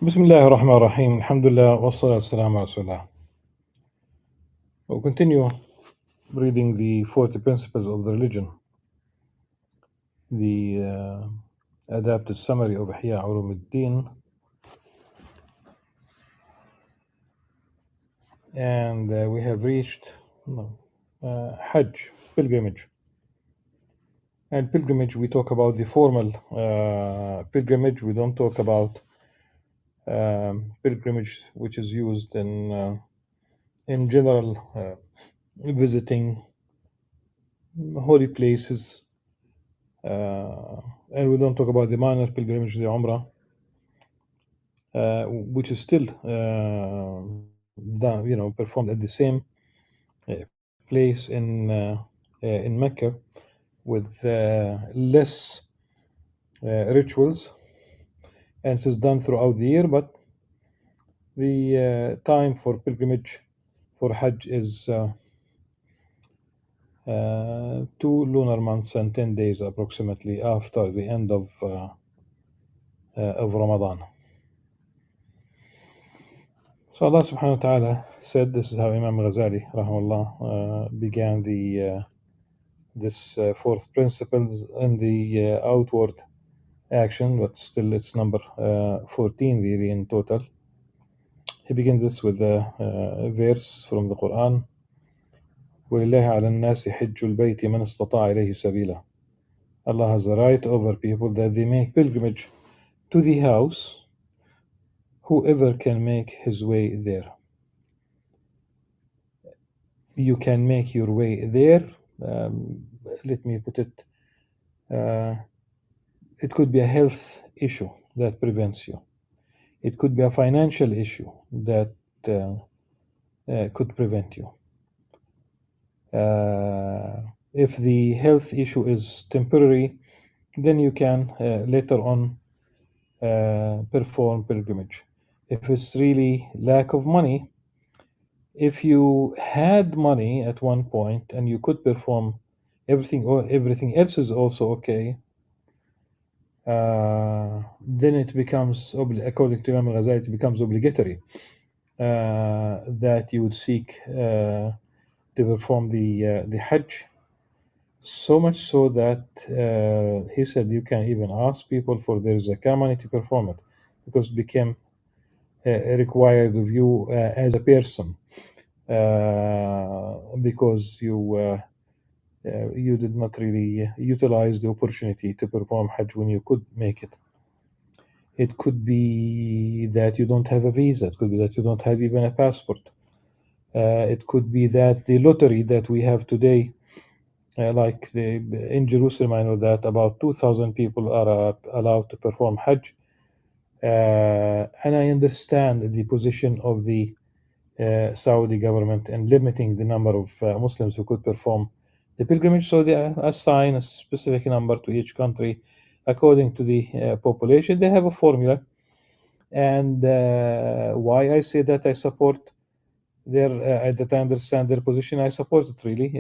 بسم الله الرحمن الرحيم. الحمد لله والصلاة والسلام على رسول الله. We'll continue reading the 40 principles of the religion, the adapted summary of Ihya Ulumuddin, and we have reached Hajj, pilgrimage. And pilgrimage, we talk about the formal pilgrimage. We don't talk about pilgrimage which is used in general, visiting holy places. And we don't talk about the minor pilgrimage, the Umrah, which is still done, performed at the same place in Mecca with less rituals, and it is done throughout the year. But the time for pilgrimage for Hajj is 2 lunar months and 10 days approximately after the end of Ramadan. So Allah subhanahu wa ta'ala said, this is how Imam Al-Ghazali rahimahullah began this fourth principle in the outward action, but still it's number 14 really in total. He begins this with a verse from the Quran: وَلِلَّهِ عَلَى النَّاسِ حِجُّ الْبَيْتِ مَنِ اسْتَطَاعَ إِلَيْهِ سَبِيلًا. Allah has a right over people that they make pilgrimage to the house, whoever can make his way there. You can make your way there. Let me put it. It could be a health issue that prevents you. It could be a financial issue that could prevent you. If the health issue is temporary, then you can later on perform pilgrimage. If it's really lack of money, if you had money at one point and you could perform everything, or everything else is also okay, then it becomes, according to Imam Al-Ghazali, it becomes obligatory that you would seek to perform the Hajj. So much so that he said you can even ask people for their zakah money to perform it, because it became required of you as a person, because you did not really utilize the opportunity to perform Hajj when you could make it. It could be that you don't have a visa. It could be that you don't have even a passport. It could be that the lottery that we have today, in Jerusalem, I know that about 2,000 people are allowed to perform Hajj. And I understand the position of the Saudi government in limiting the number of Muslims who could perform the pilgrimage. So they assign a specific number to each country according to the population. They have a formula. And why I say that I support that I understand their position, I support it really.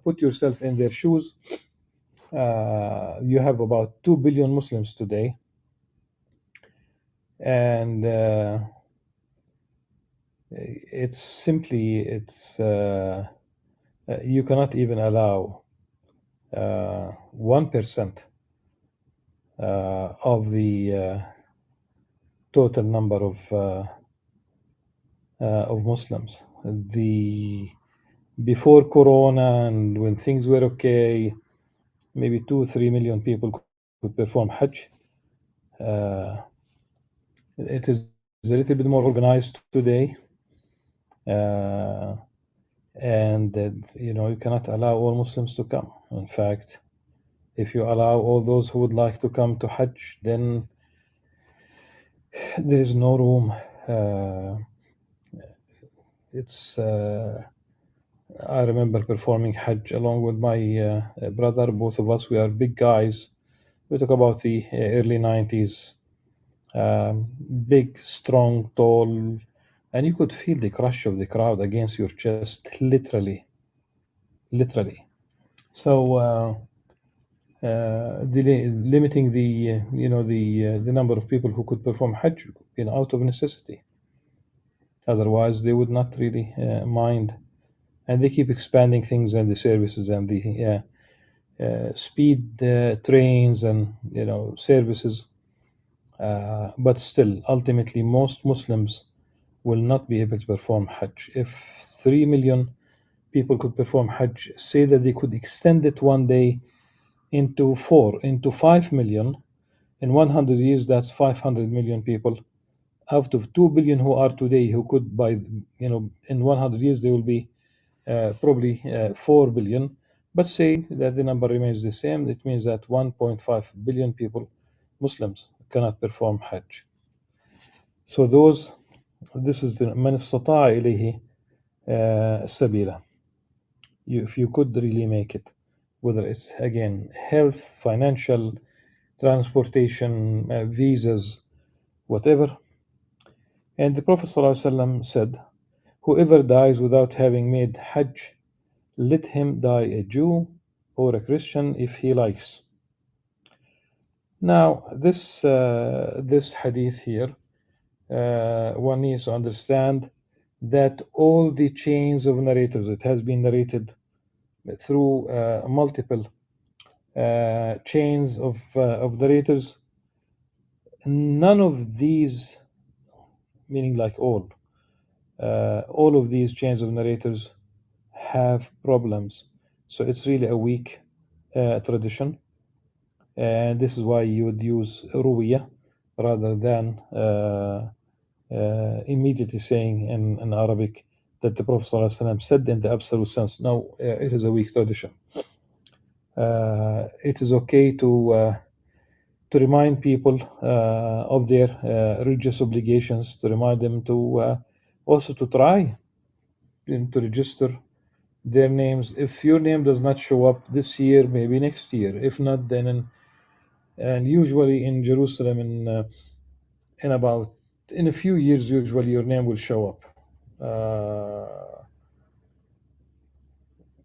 Put yourself in their shoes. You have about 2 billion Muslims today, and it's you cannot even allow 1% of the total number of Muslims. Before Corona and when things were okay, maybe 2-3 million people could perform Hajj. It is a little bit more organized today, and you cannot allow all Muslims to come. In fact, if you allow all those who would like to come to Hajj, then there is no room. I remember performing Hajj along with my brother. Both of us, we are big guys. We talk about the early 90s. Big, strong, tall, and you could feel the crush of the crowd against your chest, literally. So limiting the number of people who could perform Hajj, out of necessity. Otherwise, they would not really mind, and they keep expanding things and the services and the speed trains and services. But still, ultimately, most Muslims will not be able to perform Hajj. If 3 million people could perform Hajj, say that they could extend it one day into 4, into 5 million. In 100 years, that's 500 million people out of 2 billion who are today, who could, by, in 100 years, they will be probably 4 billion. But say that the number remains the same, it means that 1.5 billion people, Muslims, cannot perform Hajj. So this is the من استطاع إليه سبيلا. If you could really make it, whether it's again health, financial, transportation, visas, whatever. And the Prophet ﷺ said, whoever dies without having made Hajj, let him die a Jew or a Christian if he likes. Now, this hadith here, one needs to understand that all the chains of narrators, it has been narrated through multiple chains of narrators. None of these, meaning like all of these chains of narrators have problems. So it's really a weak tradition. And this is why you would use ruwiya rather than immediately saying in Arabic that the Prophet ﷺ said in the absolute sense. No, it is a weak tradition. It is okay to remind people of their religious obligations, to remind them to also to try to register their names. If your name does not show up this year, maybe next year. If not, then and usually in Jerusalem, in a few years, usually your name will show up,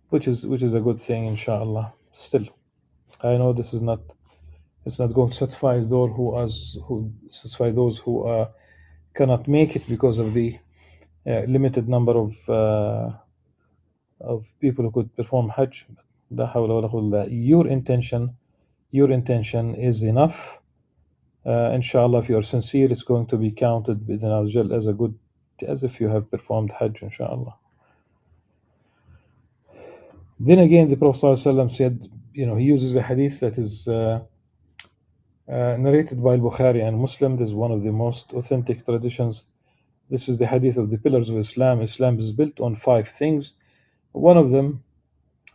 which is a good thing, inshallah. Still, I know this is not. It's not going to satisfy those who cannot make it because of the limited number of people who could perform Hajj. لا حول ولا قوة إلا بالله. Your intention is enough. Inshallah, if you are sincere, it's going to be counted within Azza as a good, as if you have performed Hajj, inshallah. Then again, the Prophet ﷺ said, he uses a hadith that is narrated by Bukhari and Muslim. This is one of the most authentic traditions. This is the hadith of the pillars of Islam. Islam is built on 5 things. One of them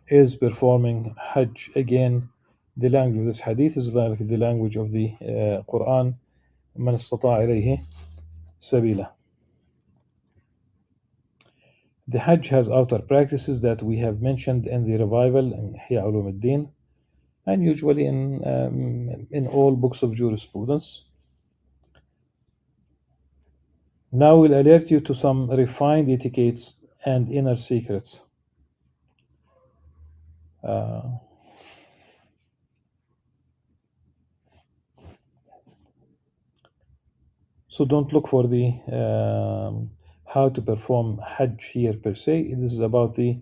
is performing Hajj. Again, the language of this hadith is like the language of the Quran. من استطاع إليه سبيلا. The Hajj has outer practices that we have mentioned in the revival in Ihya Ulum al-Din, and usually in all books of jurisprudence. Now we'll alert you to some refined etiquettes and inner secrets. So don't look for the how to perform Hajj here per se. This is about the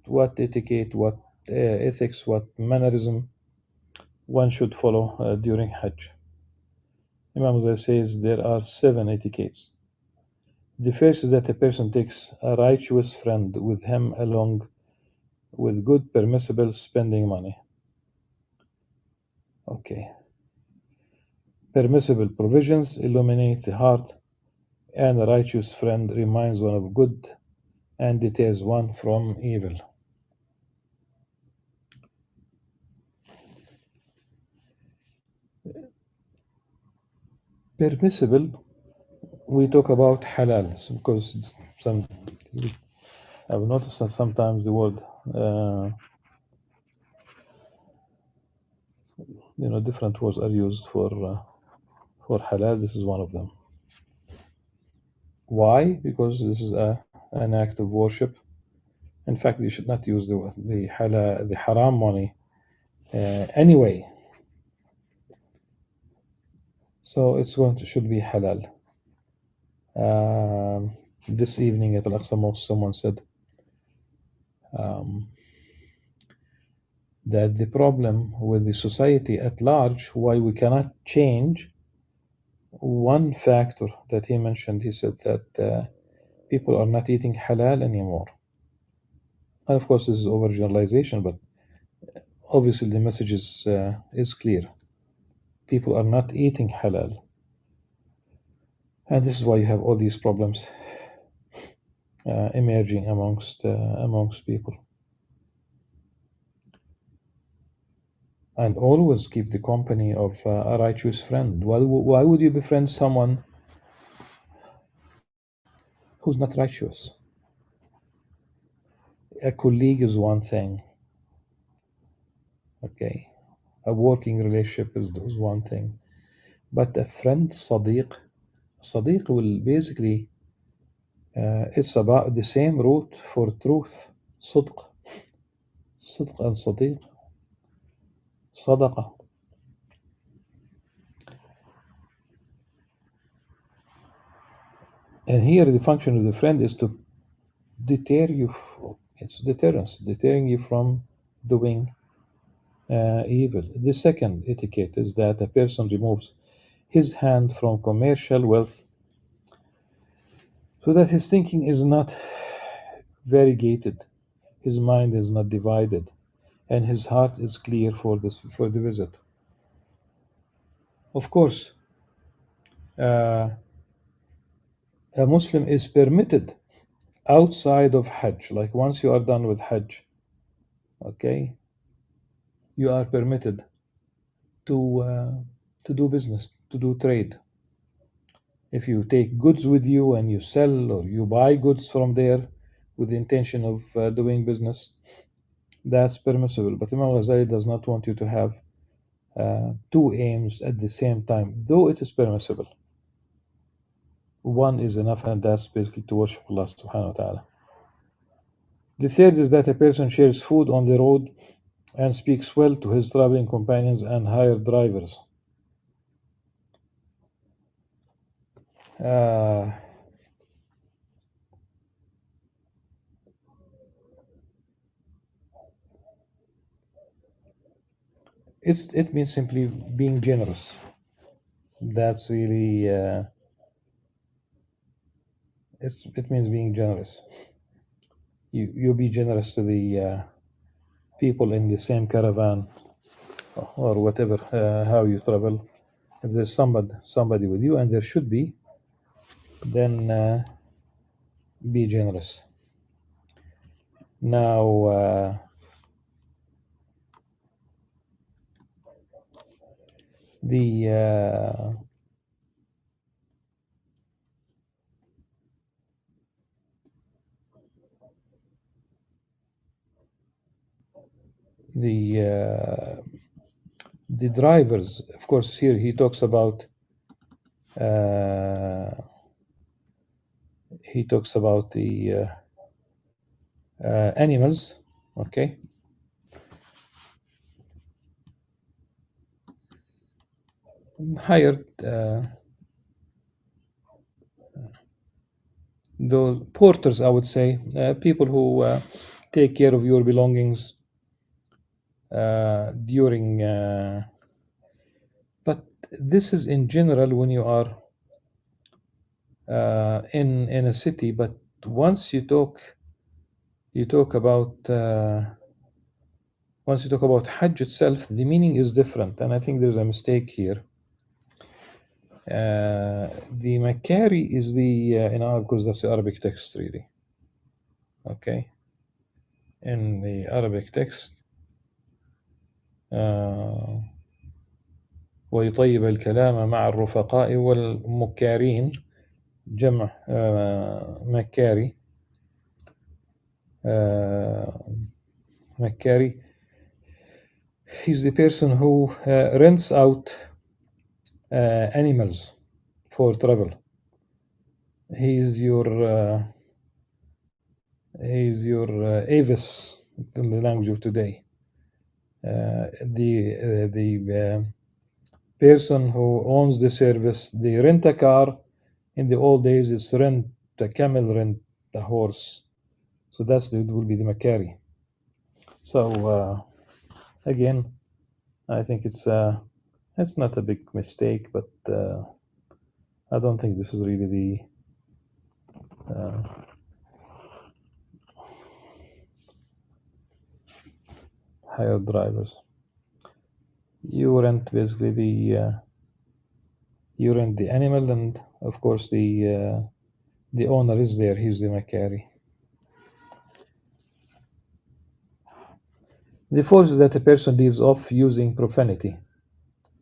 what etiquette, what ethics, what mannerism one should follow during Hajj. Imam Al-Ghazali says there are 7 etiquettes. The first is that a person takes a righteous friend with him along with good permissible spending money. Okay. Permissible provisions illuminate the heart, and a righteous friend reminds one of good and deters one from evil. Permissible, we talk about halal, because I've noticed that sometimes the word different words are used for halal. This is one of them. Why? Because this is an act of worship, In fact, you should not use the haram money anyway. So it's should be halal. This evening at Al-Aqsa Mosque, someone said um, that the problem with the society at large, why we cannot change one factor that he mentioned. He said that people are not eating halal anymore. And of course, this is overgeneralization, but obviously the message is clear. People are not eating halal, and this is why you have all these problems emerging amongst people. And always keep the company of a righteous friend. Why would you befriend someone who's not righteous? A colleague is one thing, okay? A working relationship is one thing. But a friend, Sadiq will basically, it's about the same root for truth. صدق and Sadiq, صدقة. And here the function of the friend is to deter you. It's deterrence, deterring you from doing evil. The second etiquette is that a person removes his hand from commercial wealth so that his thinking is not variegated, his mind is not divided, and his heart is clear for the visit. Of course, uh, a Muslim is permitted outside of Hajj, like once you are done with Hajj, okay, you are permitted to do business, to do trade. If you take goods with you and you sell or you buy goods from there with the intention of doing business, that's permissible. But Imam Ghazali does not want you to have two aims at the same time, though it is permissible. One is enough, and that's basically to worship Allah subhanahu wa ta'ala. The third is that a person shares food on the road and speaks well to his traveling companions and hired drivers. Uh, it means simply being generous. That's really it means being generous. You be generous to the people in the same caravan or whatever, how you travel. If there's somebody with you, and there should be, then be generous. Now, the the drivers, of course, here he talks about the animals, okay. Hired those porters, I would say, people who take care of your belongings during. But this is in general when you are in a city. But once you talk about Hajj itself, the meaning is different, and I think there's a mistake here. The Makari is the in Arabic, because that's the Arabic text, really. Okay, in the Arabic text, ويطيب الكلام مع الرفقاء والمكارين، جمع مكاري. Makari, he's the person who rents out animals for travel. He is your He's your Avis in the language of today. The person who owns the service, they rent a car. In the old days, it's rent a camel, rent a horse. So that's it will be the Macari. So again, I think it's not a big mistake, but I don't think this is really the hired drivers. You rent basically you rent the animal, and of course the owner is there. He's the Macari. The fourth is that a person leaves off using profanity,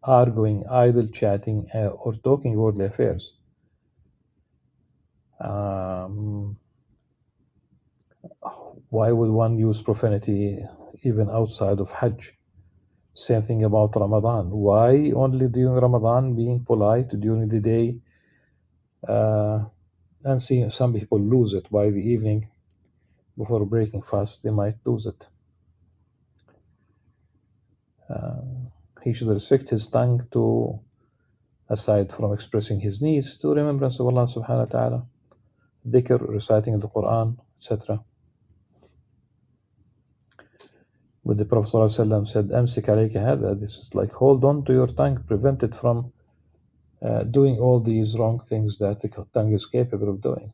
arguing, idle chatting, or talking worldly affairs. Um, why would one use profanity even outside of Hajj? Same thing about Ramadan. Why only during Ramadan being polite during the day? And see, some people lose it by the evening before breaking fast. They might lose it. He should restrict his tongue to, aside from expressing his needs, to remembrance of Allah subhanahu wa ta'ala, dhikr, reciting the Quran, etc. But the Prophet ﷺ said, Amsik alayka hada. This is like, hold on to your tongue, prevent it from doing all these wrong things that the tongue is capable of doing.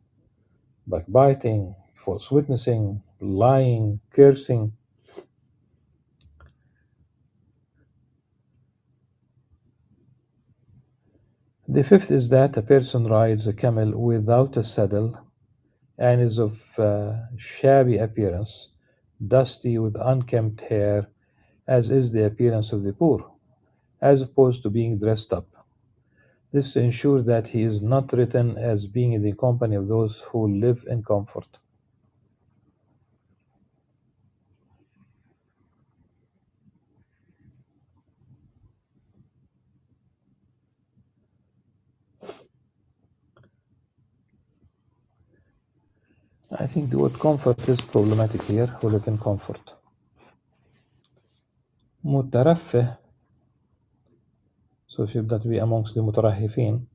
Backbiting, false witnessing, lying, cursing. The fifth is that a person rides a camel without a saddle and is of shabby appearance, dusty with unkempt hair, as is the appearance of the poor, as opposed to being dressed up. This to ensure that he is not written as being in the company of those who live in comfort. I think the word comfort is problematic here, who live in comfort. مترفه, so should that be amongst the mutarahifin?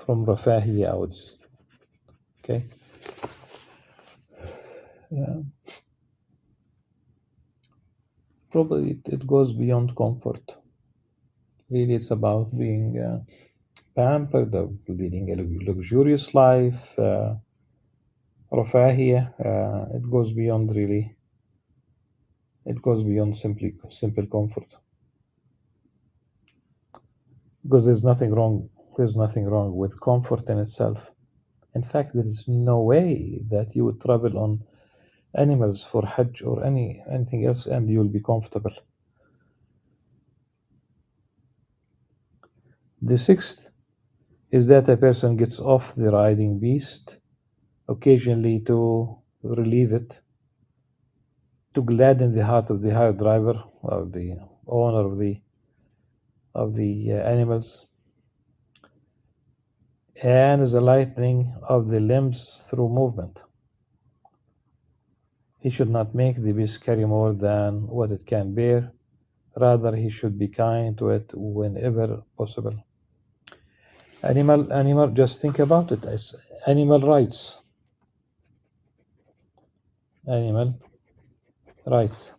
From rafahiya, I would say. Okay. Probably it goes beyond comfort. Really, it's about being pampered, of leading a luxurious life. Rafahiya, it goes beyond really. It goes beyond simple comfort. Because there's nothing wrong. There's nothing wrong with comfort in itself. In fact, there is no way that you would travel on animals for Hajj or anything else and you will be comfortable. The sixth is that a person gets off the riding beast occasionally to relieve it, to gladden the heart of the hired driver or the owner of the animals, and the lightening of the limbs through movement. He should not make the beast carry more than what it can bear. Rather, he should be kind to it whenever possible. Animal. Just think about it. It's animal rights. Animal rights.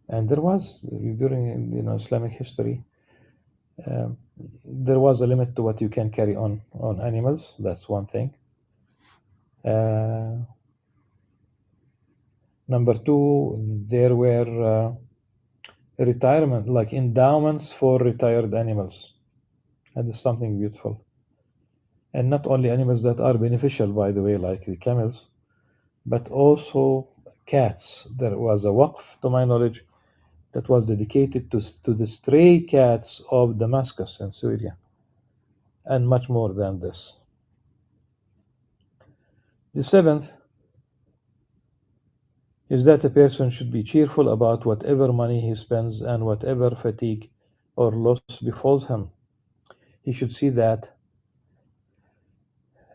And there was during Islamic history, there was a limit to what you can carry on animals. That's one thing. Number two, there were retirement, like endowments for retired animals. That is something beautiful. And not only animals that are beneficial, by the way, like the camels, but also cats. There was a waqf, to my knowledge, that was dedicated to the stray cats of Damascus in Syria, and much more than this. The seventh is that a person should be cheerful about whatever money he spends and whatever fatigue or loss befalls him, he should see that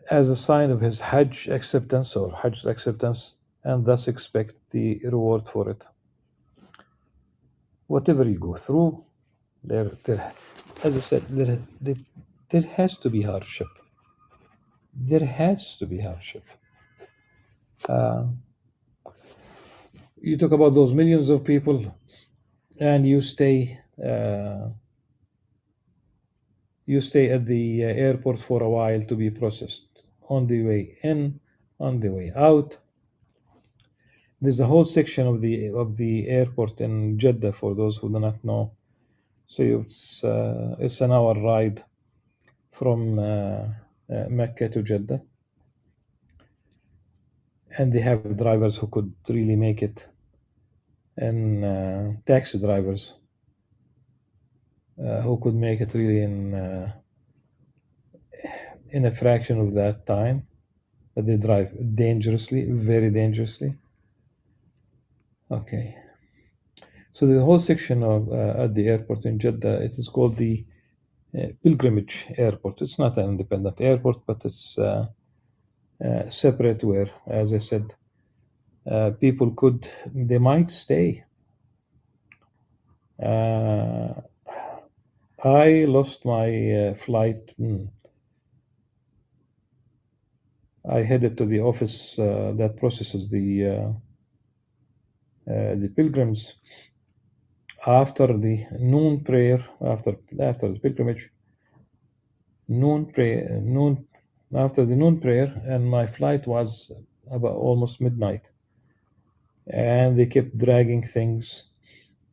as a sign of his Hajj acceptance or Hajj's acceptance, and thus expect the reward for it. Whatever you go through, there as I said, there has to be hardship. There has to be hardship. Uh, you talk about those millions of people, and you stay at the airport for a while to be processed on the way in, on the way out. There's a whole section of the airport in Jeddah for those who do not know. So it's an hour ride from Mecca to Jeddah, and they have drivers who could really make it, and taxi drivers who could make it really in a fraction of that time. But they drive dangerously, very dangerously. Okay. So the whole section of at the airport in Jeddah, it is called the pilgrimage airport. It's not an independent airport, but it's separate where, as I said, they might stay. I lost my flight. I headed to the office that processes the pilgrims after the noon prayer, after the pilgrimage, after the noon prayer, and my flight was about almost midnight, and they kept dragging things.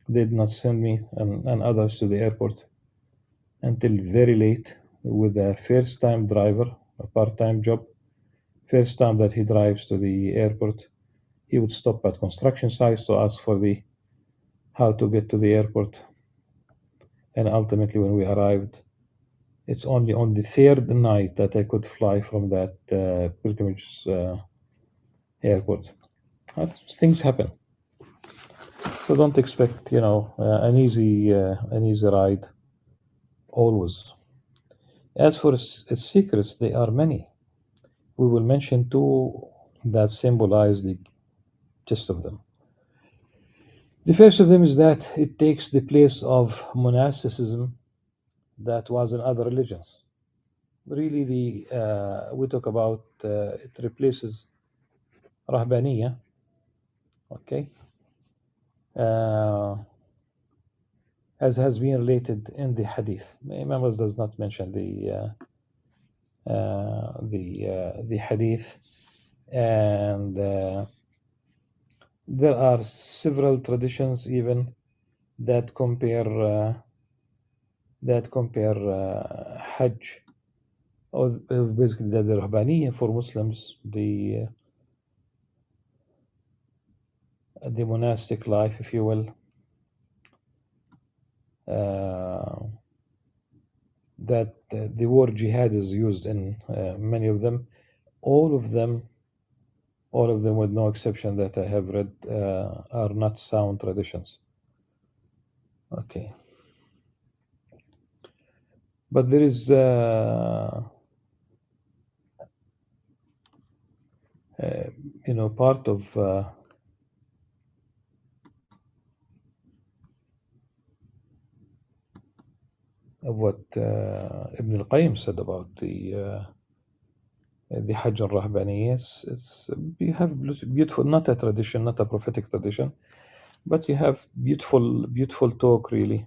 They did not send me and others to the airport until very late with a first-time driver, a part-time job. First time that he drives to the airport, he would stop at construction sites to ask for the how to get to the airport. And ultimately, when we arrived, it's only on the third night that I could fly from that pilgrimage airport. Things happen, so don't expect an easy ride always. As for its secrets, they are many. We will mention two that symbolize the gist of them. The first of them is that it takes the place of monasticism that was in other religions. Really, we talk about it replaces rahbaniya, okay, uh, as has been related in the hadith. Imam does not mention the hadith, and there are several traditions even that compare Hajj, or basically the Rahbaniya for Muslims, the monastic life, if you will, that the word jihad is used in many of them. All of them, with no exception that I have read, are not sound traditions. Okay. But there is part of what Ibn al-Qayyim said about the Hajj al-Rahbani. It's you have beautiful, not a tradition, not a prophetic tradition, but you have beautiful talk really,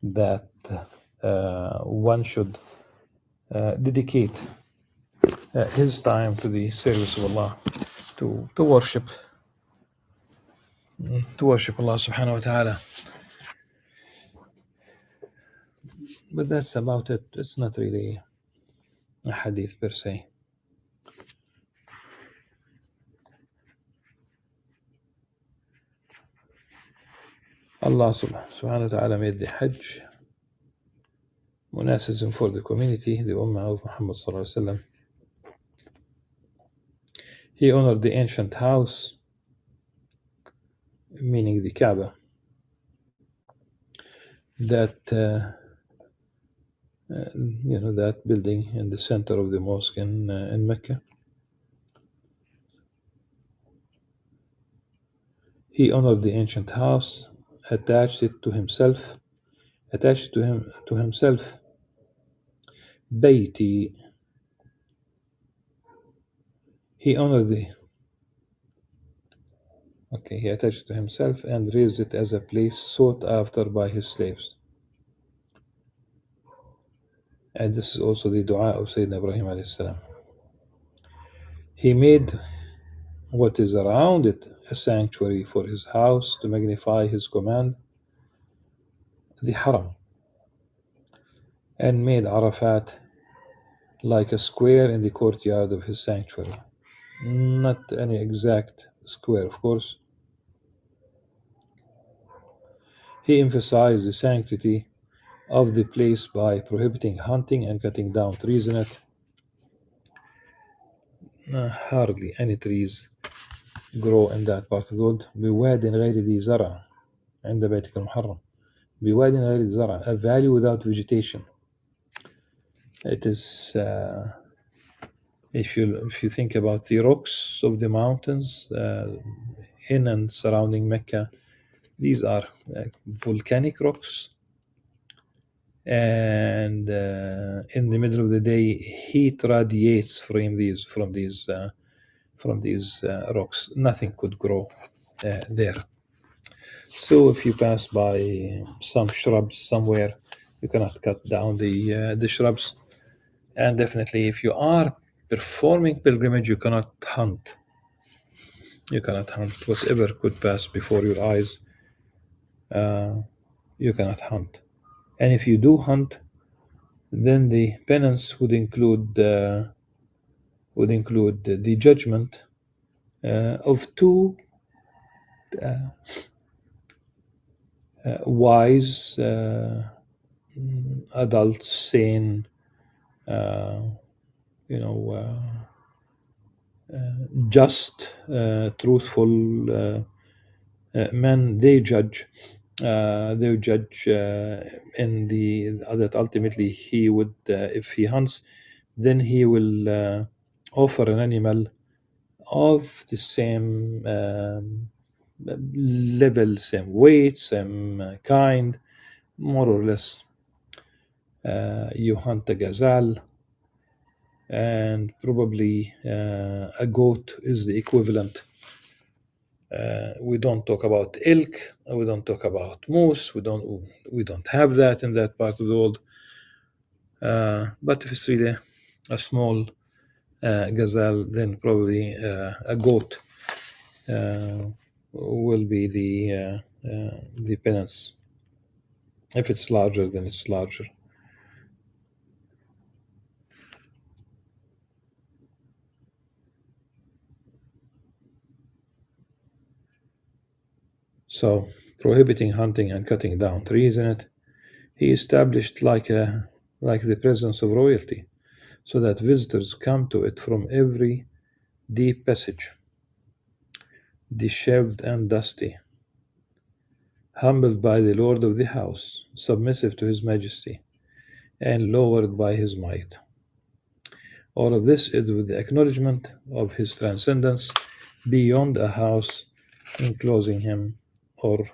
that one should dedicate his time to the service of Allah, to worship Allah subhanahu wa ta'ala. But that's about it. It's not really a hadith per se. Allah subhanahu wa ta'ala made the Hajj monasticism for the community, the Ummah of Muhammad sallallahu alaihi wasallam. He honored the ancient house, meaning the Kaaba, that that building in the center of the mosque in Mecca. He honored the ancient house, attached it to himself, attached to himself. Beiti. He honored the Okay, he attached it to himself and raised it as a place sought after by his slaves. And this is also the dua of Sayyidina Ibrahim alayhi salam. He made what is around it a sanctuary for his house to magnify his command, the Haram, and made Arafat like a square in the courtyard of his sanctuary. Not any exact square, of course. He emphasized the sanctity of the place by prohibiting hunting and cutting down trees in it. Hardly any trees grow in that part of the world. بواد غير ذي زرع عند بيتك المحرم. بواد غير ذي زرع, a valley without vegetation. It is if you think about the rocks of the mountains in and surrounding Mecca, these are volcanic rocks, and in the middle of the day, heat radiates from these rocks. Nothing could grow there. So if you pass by some shrubs somewhere, you cannot cut down the shrubs. And definitely, if you are performing pilgrimage, you cannot hunt. You cannot hunt. Whatever could pass before your eyes, you cannot hunt. And if you do hunt, then the penance would include the judgment of two wise adults, sane, uh, you know, just, truthful men. They judge. They would judge in the that ultimately he would, if he hunts, then he will offer an animal of the same level, same weight, same kind, more or less. You hunt a gazelle, and probably a goat is the equivalent. We don't talk about elk. We don't talk about moose. We don't have that in that part of the world. But if it's really a small gazelle, then probably a goat will be the penance. If it's larger, then it's larger. So, prohibiting hunting and cutting down trees in it, he established like the presence of royalty, so that visitors come to it from every deep passage, dishevelled and dusty, humbled by the lord of the house, submissive to his majesty, and lowered by his might. All of this is with the acknowledgement of his transcendence beyond a house enclosing him or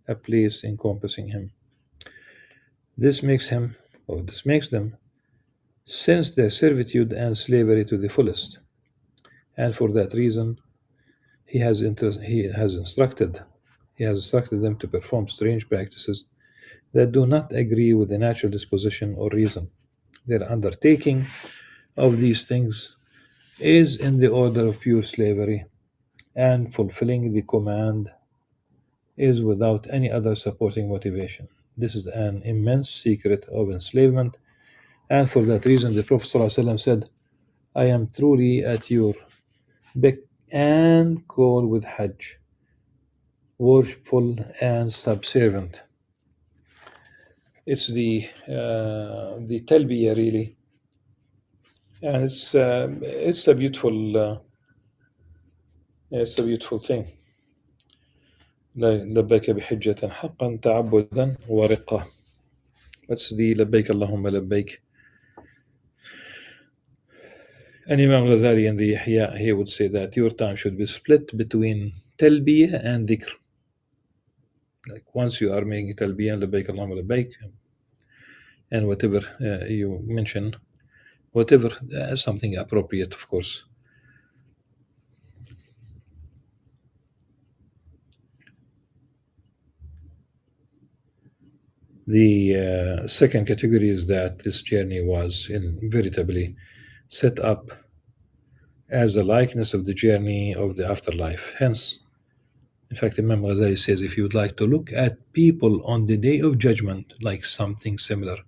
a place encompassing him. This makes them sense their servitude and slavery to the fullest, and for that reason, he has instructed them to perform strange practices that do not agree with the natural disposition or reason. Their undertaking of these things is in the order of pure slavery, and fulfilling the command is without any other supporting motivation. This is an immense secret of enslavement, and for that reason, the Prophet ﷺ said, I am truly at your beck and call with Hajj, worshipful and subservient. It's the talbiyah, really, and it's a beautiful thing. لبيك بحجة حقا تعبدا ورقة. That's the لبيك اللهم لبيك. And Imam Ghazali in the Ihya, he would say that your time should be split between talbiyah and dhikr. Like once you are making talbiyah, لبيك اللهم لبيك, and whatever you mention, whatever something appropriate, of course. The second category is that this journey was veritably set up as a likeness of the journey of the afterlife. Hence, in fact, Imam Ghazali says if you would like to look at people on the day of judgment like something similar,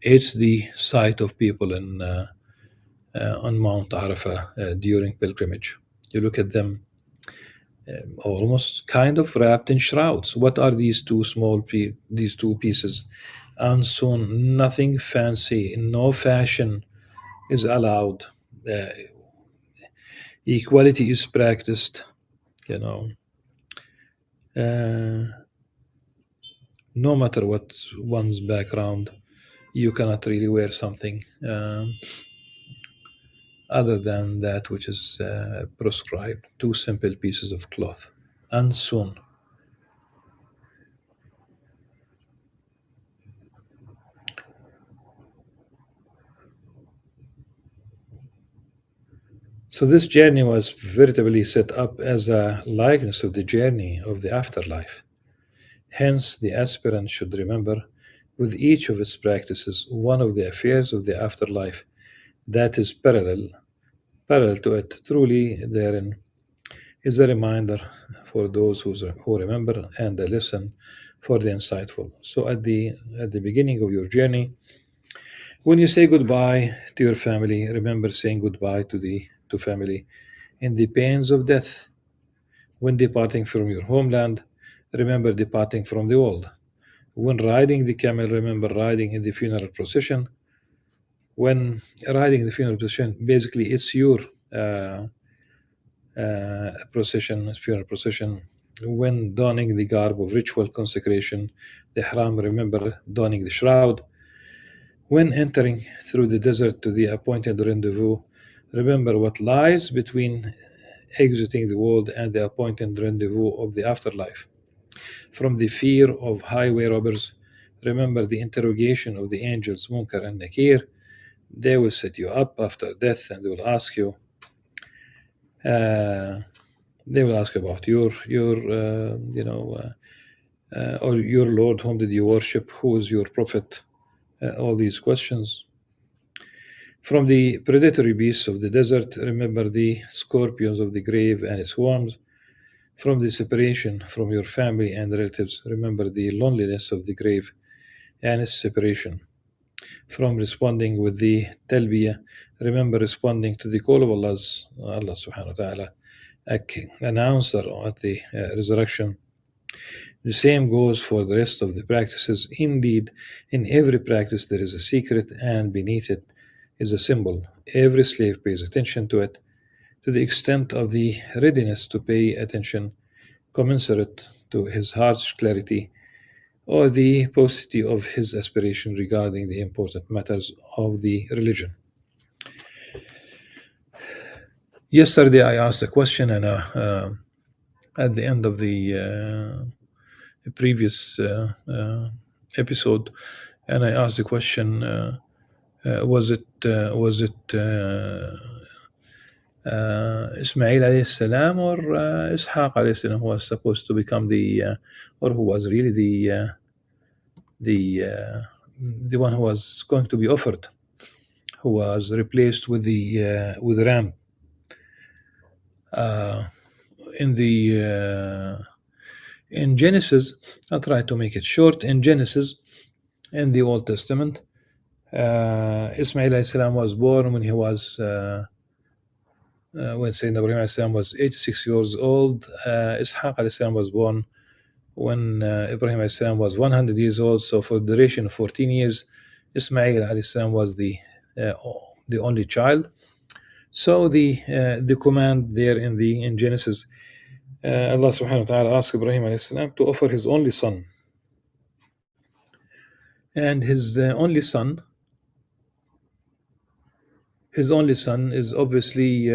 it's the sight of people on Mount Arafah during pilgrimage. You look at them almost kind of wrapped in shrouds. What are these these two pieces? And soon, nothing fancy, no fashion is allowed. Uh, Equality is practiced. You know, uh, no matter what one's background, you cannot really wear something other than that which is prescribed. Two simple pieces of cloth. And soon. So this journey was veritably set up as a likeness of the journey of the afterlife. Hence, the aspirant should remember with each of its practices one of the affairs of the afterlife that is parallel to it. Truly, therein is a reminder for those who remember and a lesson for the insightful. So, at the beginning of your journey, when you say goodbye to your family, remember saying goodbye to family in the pains of death. When departing from your homeland, remember departing from the world. When riding the camel, remember riding in the funeral procession. When riding the funeral procession, basically it's your uh, procession, funeral procession. When donning the garb of ritual consecration, the haram, remember donning the shroud. When entering through the desert to the appointed rendezvous, remember what lies between exiting the world and the appointed rendezvous of the afterlife. From the fear of highway robbers, remember the interrogation of the angels Munkar and Nakir. They will set you up after death and they will ask you. Uh, they will ask about your or your Lord, whom did you worship? Who is your prophet? All these questions. From the predatory beasts of the desert, remember the scorpions of the grave and its worms. From the separation from your family and relatives, remember the loneliness of the grave and its separation. From responding with the talbiyah, remember responding to the call of Allah subhanahu wa ta'ala, announcer at the resurrection. The same goes for the rest of the practices. Indeed, in every practice there is a secret, and beneath it is a symbol. Every slave pays attention to it to the extent of the readiness to pay attention commensurate to his heart's clarity or the paucity of his aspiration regarding the important matters of the religion. Yesterday, I asked a question, and at the end of the previous episode, and I asked the question: was it Ismail alayhi salam or Ishaq alayhi salam who was supposed to become or who was really the uh, the one who was going to be offered, who was replaced with Ram uh, in the in Genesis. I'll try to make it short. In Genesis, in the Old Testament, Ismail alayhi salam was born when he was when Sayyidina Ibrahim alayhi salam was 86 years old. Ishaq alayhi salam was born when Ibrahim alayhi salam was 100 years old. So for the duration of 14 years, Ismail alayhi salam was uh, the only child. So the command there in Genesis Allah subhanahu wa ta'ala asked Ibrahim alayhi salam to offer his only son. And his only son is obviously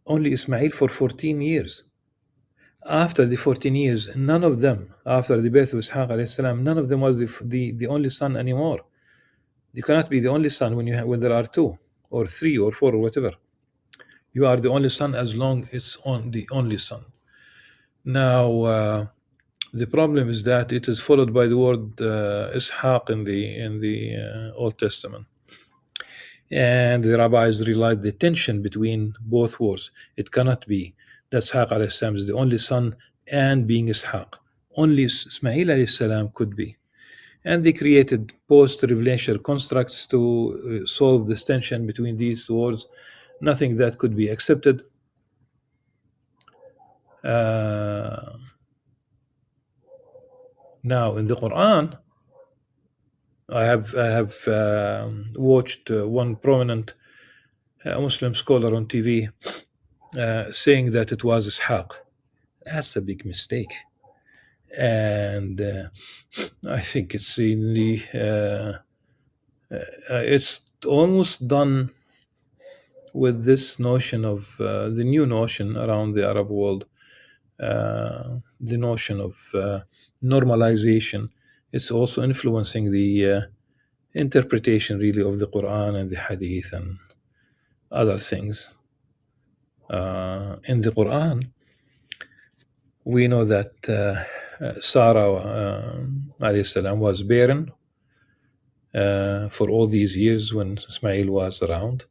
only Ismail for 14 years. After the 14 years, none of them, after the birth of Ishaq alayhi salam, none of them was the only son anymore. You cannot be the only son when there are two or three or four or whatever. You are the only son as long as on the only son. Now, the problem is that it is followed by the word Ishaq in the Old Testament. And the rabbis realized the tension between both words. It cannot be that Ishaq alayhi salam is the only son and being Ishaq. Only Ismail alayhi salam could be. And they created post-revelation constructs to solve this tension between these two words. Nothing that could be accepted. Now, in the Quran, I have watched one prominent Muslim scholar on TV saying that it was Ishaq. That's a big mistake. And I think it's it's almost done with this notion of the new notion around the Arab world, the notion of normalization. It's also influencing the interpretation really of the Quran and the Hadith and other things. In the Quran, we know that Sarah alayhi salam was barren for all these years when Ismail was around.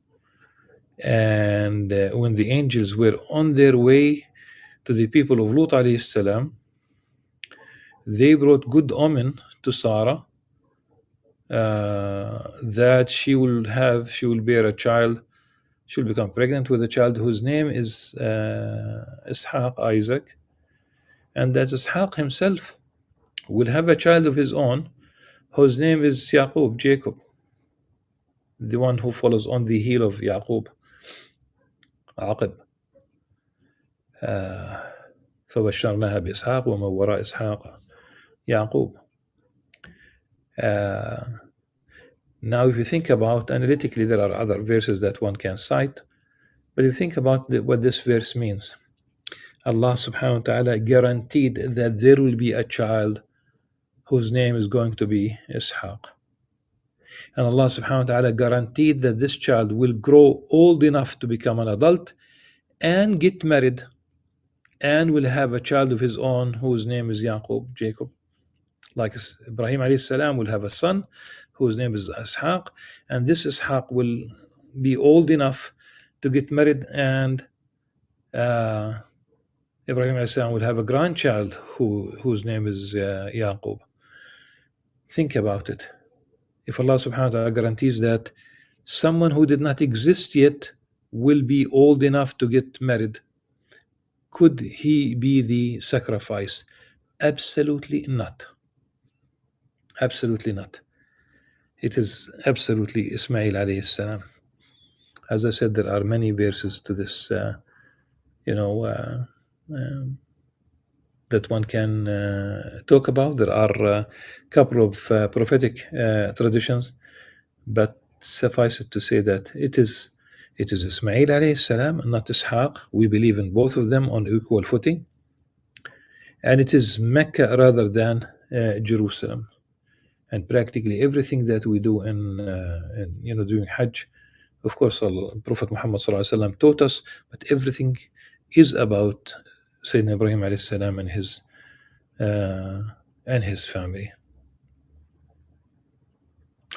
And when the angels were on their way to the people of Lut alayhi salam, they brought good omen to Sarah that she will bear a child. She will become pregnant with a child whose name is Ishaq, Isaac, and that Ishaq himself will have a child of his own whose name is Yaqub, Jacob, the one who follows on the heel of Yaqub, Aqib. فبشرناها بإسحاق ومن وراء إسحاق يعقوب. Now, if you think about analytically, there are other verses that one can cite, but if you think about what this verse means, Allah subhanahu wa ta'ala guaranteed that there will be a child whose name is going to be Ishaq. And Allah subhanahu wa ta'ala guaranteed that this child will grow old enough to become an adult and get married and will have a child of his own whose name is Yaqub, Jacob. Like Ibrahim alayhi salam will have a son whose name is Ishaq, and this Ishaq will be old enough to get married, and Ibrahim alayhi salam will have a grandchild whose name is Yaqub. Think about it. If Allah subhanahu wa ta'ala guarantees that someone who did not exist yet will be old enough to get married, could he be the sacrifice? Absolutely not. Absolutely not. It is absolutely Ismail alayhi salam. As I said, there are many verses to this, that one can talk about. There are a couple of prophetic traditions, but suffice it to say that it is Ismail alayhi salam, not Ishaq. We believe in both of them on equal footing, and it is Mecca rather than Jerusalem. And practically everything that we do in during Hajj, of course, Prophet Muhammad sallallahu alaihi wasallam taught us, but everything is about Sayyidina Ibrahim alayhi salam and his family.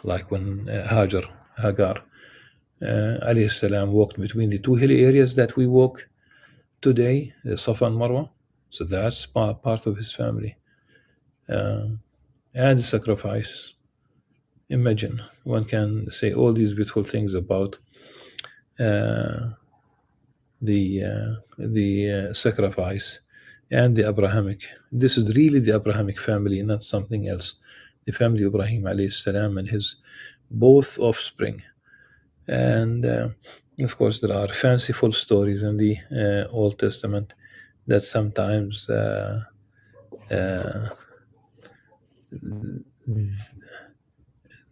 Like when Hagar alayhi salam walked between the two hilly areas that we walk today, Safa and Marwa. So that's part of his family. And the sacrifice. Imagine, one can say all these beautiful things about the sacrifice and the Abrahamic. This is really the Abrahamic family, not something else. The family of Ibrahim alayhi salam and his both offspring. And of course, there are fanciful stories in the Old Testament that sometimes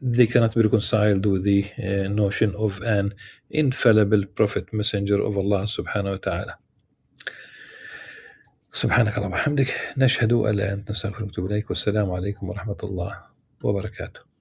they cannot be reconciled with the notion of an infallible prophet messenger of Allah subhanahu wa ta'ala. سبحانك اللهم وبحمدك نشهد أن لا إله إلا أنت نستغفرك ونتوب إليك والسلام عليكم ورحمة الله وبركاته.